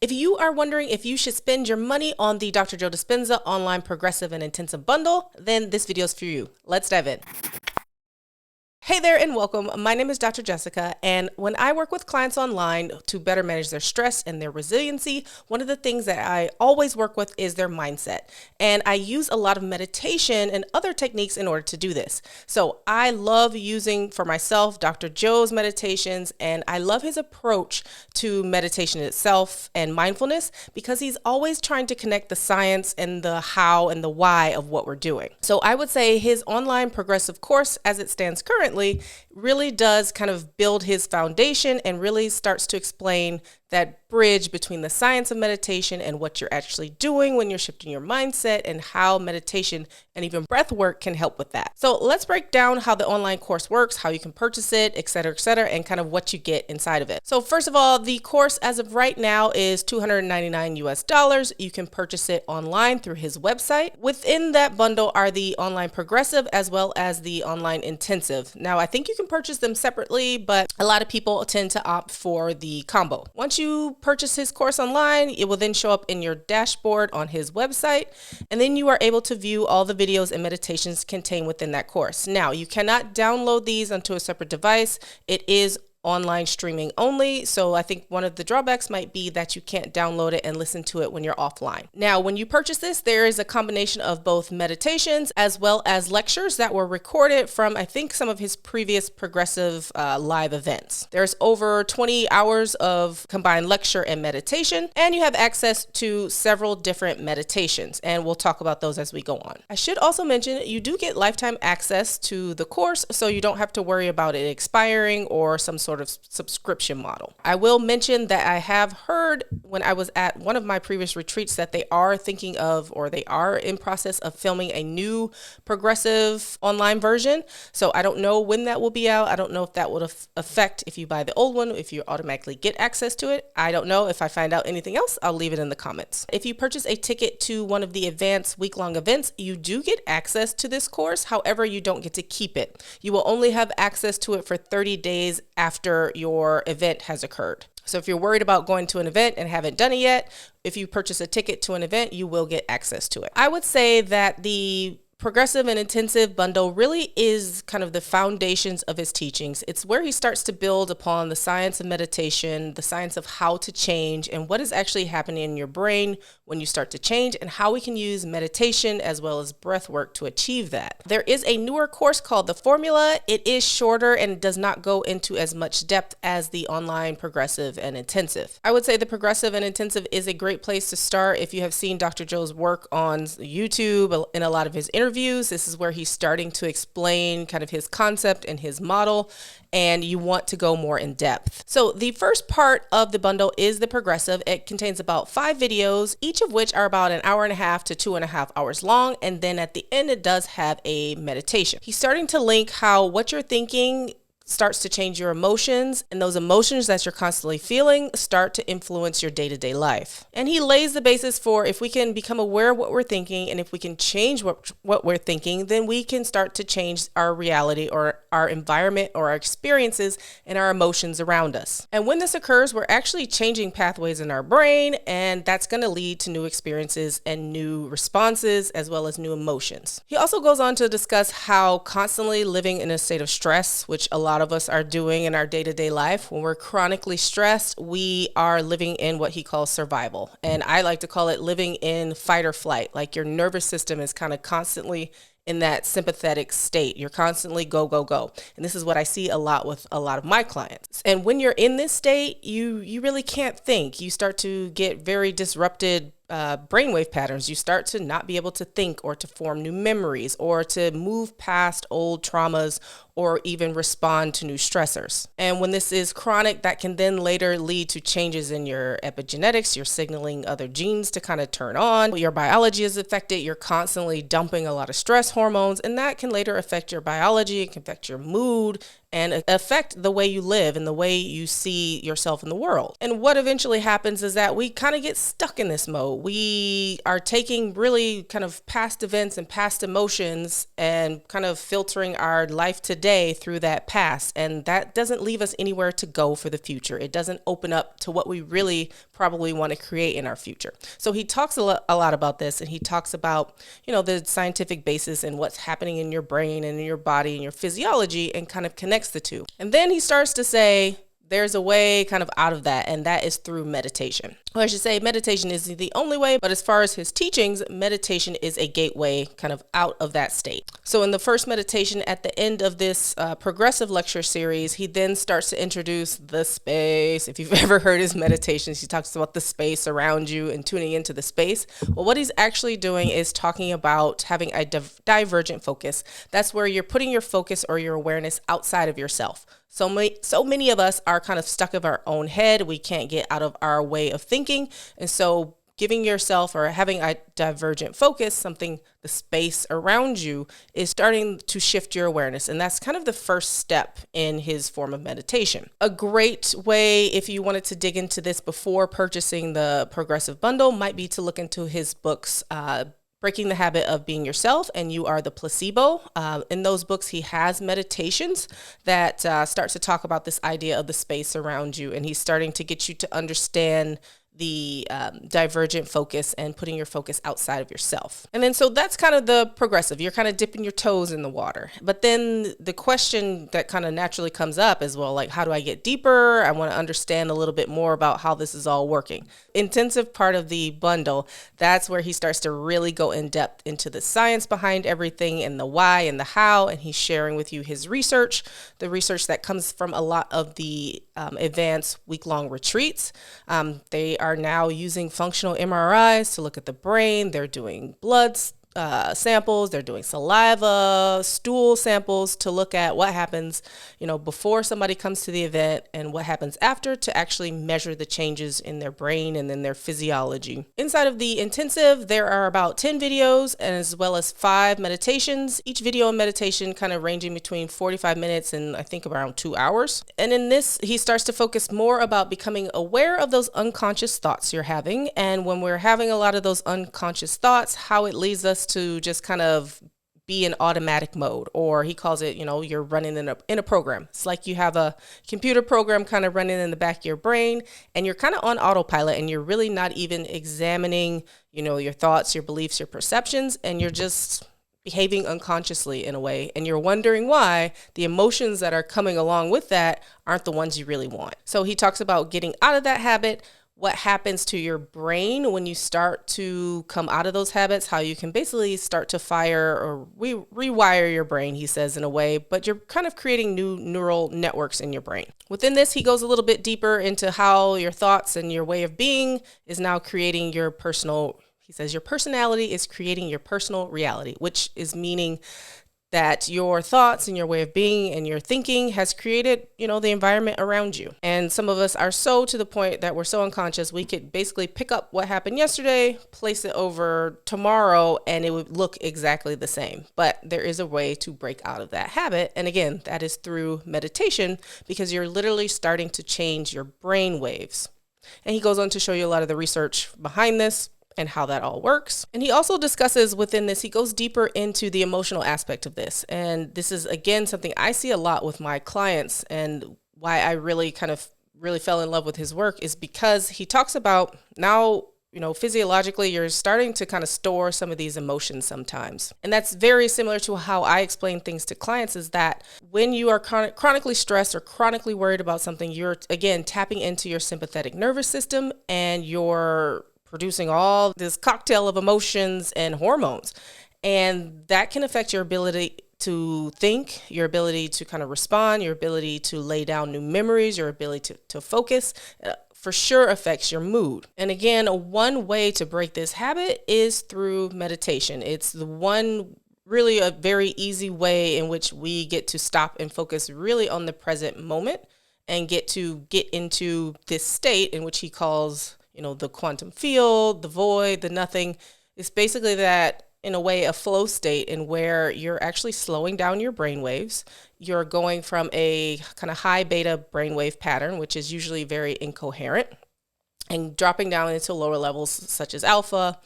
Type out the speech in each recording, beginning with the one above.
If you are wondering if you should spend your money on the Dr. Joe Dispenza online progressive and intensive bundle, then this video is for you. Let's dive in. Hey there and welcome. My name is Dr. Jessica, and when I work with clients online to better manage their stress and their resiliency, one of the things that I always work with is their mindset. And I use a lot of meditation and other techniques in order to do this. So I love using for myself Dr. Joe's meditations, and I love his approach to meditation itself and mindfulness because he's always trying to connect the science and the how and the why of what we're doing. So I would say his online progressive course as it stands currently really does kind of build his foundation and really starts to explain that bridge between the science of meditation and what you're actually doing when you're shifting your mindset and how meditation and even breath work can help with that. So let's break down how the online course works, how you can purchase it, et cetera, and kind of what you get inside of it. So first of all, the course as of right now is $299 US. You can purchase it online through his website. Within that bundle are the online progressive as well as the online intensive. Now, I think you can purchase them separately, but a lot of people tend to opt for the combo. Once you purchase his course online, it will then show up in your dashboard on his website, and then you are able to view all the videos and meditations contained within that course. Now, you cannot download these onto a separate device. It is online streaming only. So I think one of the drawbacks might be that you can't download it and listen to it when you're offline. Now, when you purchase this, there is a combination of both meditations as well as lectures that were recorded from, I think, some of his previous progressive live events. There's over 20 hours of combined lecture and meditation, and you have access to several different meditations, and we'll talk about those as we go on. I should also mention you do get lifetime access to the course, so you don't have to worry about it expiring or some sort of subscription model. I will mention that I have heard when I was at one of my previous retreats that they are thinking of, or they are in process of filming a new progressive online version. So I don't know when that will be out. I don't know if that would affect if you buy the old one, if you automatically get access to it. I don't know. If I find out anything else, I'll leave it in the comments. If you purchase a ticket to one of the advanced week-long events, you do get access to this course. However, you don't get to keep it. You will only have access to it for 30 days after your event has occurred. So if you're worried about going to an event and haven't done it yet, if you purchase a ticket to an event, you will get access to it. I would say that the progressive and intensive bundle really is kind of the foundations of his teachings. It's where he starts to build upon the science of meditation, the science of how to change, and what is actually happening in your brain when you start to change, and how we can use meditation as well as breath work to achieve that. There is a newer course called The Formula. It is shorter and does not go into as much depth as the online progressive and intensive. I would say the progressive and intensive is a great place to start if you have seen Dr. Joe's work on YouTube in a lot of his interviews. This is where he's starting to explain kind of his concept and his model, and you want to go more in depth. So the first part of the bundle is the progressive. It contains about 5 videos, each of which are about an hour and a half to 2.5 hours long. And then at the end, it does have a meditation. He's starting to link how what you're thinking starts to change your emotions, and those emotions that you're constantly feeling start to influence your day-to-day life. And he lays the basis for if we can become aware of what we're thinking, and if we can change what we're thinking, then we can start to change our reality or our environment or our experiences and our emotions around us. And when this occurs, we're actually changing pathways in our brain, and that's going to lead to new experiences and new responses as well as new emotions. He also goes on to discuss how constantly living in a state of stress, which a lot of us are doing in our day-to-day life. When we're chronically stressed, we are living in what he calls survival. And I like to call it living in fight or flight. Like your nervous system is kind of constantly in that sympathetic state. You're constantly go, go, go. And this is what I see a lot with a lot of my clients. And when you're in this state, you really can't think. You start to get very disrupted brainwave patterns. You start to not be able to think or to form new memories or to move past old traumas or even respond to new stressors. And when this is chronic, that can then later lead to changes in your epigenetics. You're signaling other genes to kind of turn on. Your biology is affected. You're constantly dumping a lot of stress hormones, and that can later affect your biology. It can affect your mood and affect the way you live and the way you see yourself in the world. And what eventually happens is that we kind of get stuck in this mode. We are taking really kind of past events and past emotions and kind of filtering our life today through that past. And that doesn't leave us anywhere to go for the future. It doesn't open up to what we really probably want to create in our future. So he talks a lot about this, and he talks about, the scientific basis and what's happening in your brain and in your body and your physiology, and kind of connects the two. And then he starts to say there's a way kind of out of that, and that is through meditation. Or I should say meditation isn't the only way, but as far as his teachings, meditation is a gateway kind of out of that state. So in the first meditation at the end of this progressive lecture series, he then starts to introduce the space. If you've ever heard his meditations, he talks about the space around you and tuning into the space. Well, what he's actually doing is talking about having a divergent focus. That's where you're putting your focus or your awareness outside of yourself. So many of us are kind of stuck in our own head. We can't get out of our way of thinking. And so giving yourself or having a divergent focus, the space around you, is starting to shift your awareness. And that's kind of the first step in his form of meditation. A great way, if you wanted to dig into this before purchasing the Progressive Bundle, might be to look into his books, Breaking the Habit of Being Yourself and You Are the Placebo. In those books, he has meditations that starts to talk about this idea of the space around you. And he's starting to get you to understand the divergent focus and putting your focus outside of yourself. And then so that's kind of the progressive. You're kind of dipping your toes in the water. But then the question that kind of naturally comes up is, well, like, how do I get deeper? I want to understand a little bit more about how this is all working. Intensive part of the bundle, that's where he starts to really go in depth into the science behind everything and the why and the how. And he's sharing with you his research, the research that comes from a lot of the advanced week-long retreats. They are now using functional MRIs to look at the brain. They're doing blood samples, they're doing saliva, stool samples to look at what happens, before somebody comes to the event and what happens after, to actually measure the changes in their brain and in their physiology. Inside of the intensive, there are about 10 videos and as well as 5 meditations, each video and meditation kind of ranging between 45 minutes and I think around 2 hours. And in this, he starts to focus more about becoming aware of those unconscious thoughts you're having. And when we're having a lot of those unconscious thoughts, how it leads us to just kind of be in automatic mode, or he calls it, you're running in a program. It's like you have a computer program kind of running in the back of your brain, and you're kind of on autopilot, and you're really not even examining, your thoughts, your beliefs, your perceptions, and you're just behaving unconsciously in a way, and you're wondering why the emotions that are coming along with that aren't the ones you really want. So he talks about getting out of that habit, what happens to your brain when you start to come out of those habits, how you can basically start to fire or rewire your brain, he says, in a way, but you're kind of creating new neural networks in your brain. Within this, he goes a little bit deeper into how your thoughts and your way of being is now creating your personal, he says, your personality is creating your personal reality, which is meaning that your thoughts and your way of being and your thinking has created, the environment around you. And some of us are so to the point that we're so unconscious, we could basically pick up what happened yesterday, place it over tomorrow, and it would look exactly the same. But there is a way to break out of that habit. And again, that is through meditation, because you're literally starting to change your brain waves. And he goes on to show you a lot of the research behind this and how that all works. And he also discusses within this, he goes deeper into the emotional aspect of this. And this is, again, something I see a lot with my clients, and why I really fell in love with his work is because he talks about now, physiologically, you're starting to kind of store some of these emotions sometimes. And that's very similar to how I explain things to clients, is that when you are chronically stressed or chronically worried about something, you're, again, tapping into your sympathetic nervous system, and you're producing all this cocktail of emotions and hormones. And that can affect your ability to think, your ability to kind of respond, your ability to lay down new memories, your ability to focus, for sure affects your mood. And again, one way to break this habit is through meditation. It's the one really a very easy way in which we get to stop and focus really on the present moment and get into this state in which he calls the quantum field, the void, the nothing. It's basically that in a way, a flow state in where you're actually slowing down your brain waves. You're going from a kind of high beta brainwave pattern, which is usually very incoherent, and dropping down into lower levels such as alpha.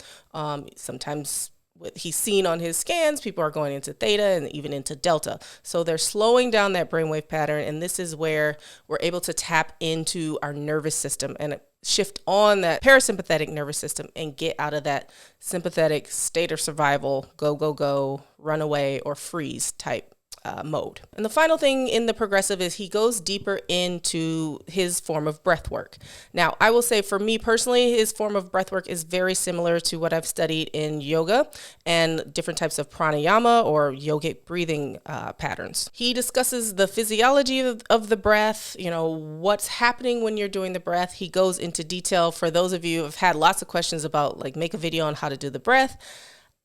Sometimes what he's seen on his scans, people are going into theta and even into delta. So they're slowing down that brainwave pattern, and this is where we're able to tap into our nervous system and shift on that parasympathetic nervous system and get out of that sympathetic state of survival, go, go, go, run away, or freeze type mode. And the final thing in the progressive is he goes deeper into his form of breath work. Now, I will say for me personally, his form of breath work is very similar to what I've studied in yoga and different types of pranayama or yogic breathing patterns. He discusses the physiology of the breath, what's happening when you're doing the breath. He goes into detail. For those of you who have had lots of questions about make a video on how to do the breath,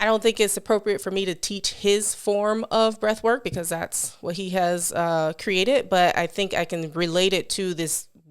I don't think it's appropriate for me to teach his form of breath work because that's what he has created. But I think I can relate it to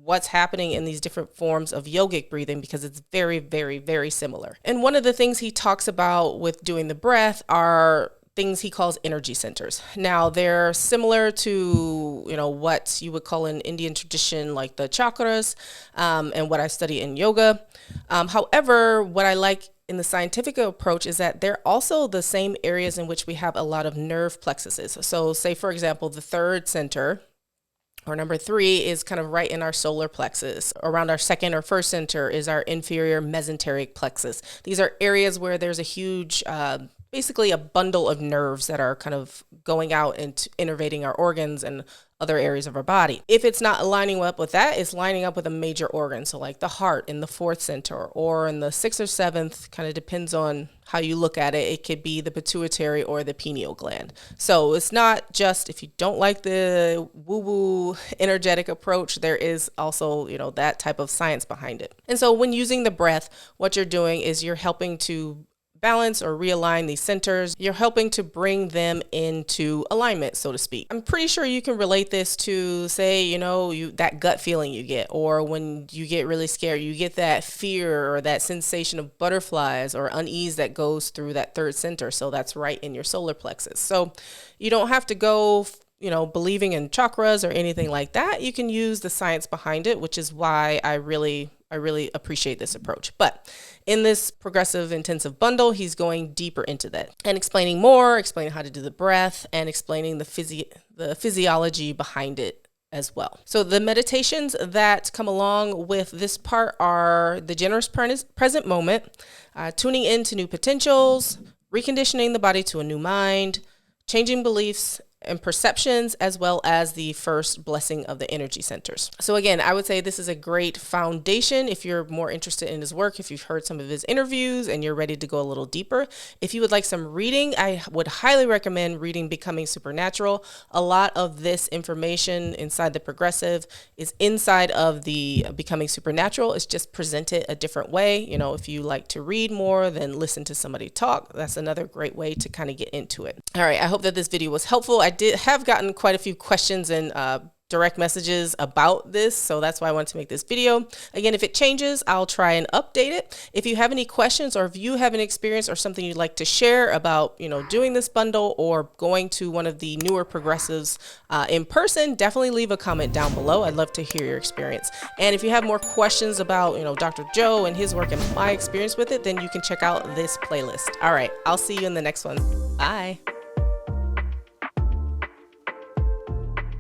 what's happening in these different forms of yogic breathing because it's very, very, very similar. And one of the things he talks about with doing the breath are things he calls energy centers. Now, they're similar to, what you would call in Indian tradition, like the chakras, and what I study in yoga. However, what I like in the scientific approach is that they're also the same areas in which we have a lot of nerve plexuses. So say, for example, the third center or number 3 is kind of right in our solar plexus. Around our second or first center is our inferior mesenteric plexus. These are areas where there's a huge, basically a bundle of nerves that are kind of going out and innervating our organs and other areas of our body. If it's not aligning up with that, it's lining up with a major organ. So like the heart in the 4th center or in the 6th or 7th, kind of depends on how you look at it. It could be the pituitary or the pineal gland. So it's not just, if you don't like the woo-woo energetic approach, there is also, that type of science behind it. And so when using the breath, what you're doing is you're helping to balance or realign these centers. You're helping to bring them into alignment, so to speak. I'm pretty sure you can relate this to, say, that gut feeling you get, or when you get really scared, you get that fear or that sensation of butterflies or unease that goes through that third center. So that's right in your solar plexus. So you don't have to go believing in chakras or anything like that. You can use the science behind it, which is why I really appreciate this approach. But in this progressive intensive bundle, he's going deeper into that and explaining how to do the breath and explaining the physiology behind it as well. So the meditations that come along with this part are the generous present moment, tuning into new potentials, reconditioning the body to a new mind, changing beliefs and perceptions, as well as the first blessing of the energy centers. So again, I would say this is a great foundation if you're more interested in his work, if you've heard some of his interviews and you're ready to go a little deeper. If you would like some reading, I would highly recommend reading Becoming Supernatural. A lot of this information inside the progressive is inside of the Becoming Supernatural. It's just presented a different way. If you like to read more than listen to somebody talk, that's another great way to kind of get into it. All right, I hope that this video was helpful. I did have gotten quite a few questions and direct messages about this, so that's why I wanted to make this video. Again, if it changes, I'll try and update it. If you have any questions or if you have an experience or something you'd like to share about, doing this bundle or going to one of the newer progressives in person, definitely leave a comment down below. I'd love to hear your experience. And if you have more questions about, Dr. Joe and his work and my experience with it, then you can check out this playlist. All right, I'll see you in the next one. Bye.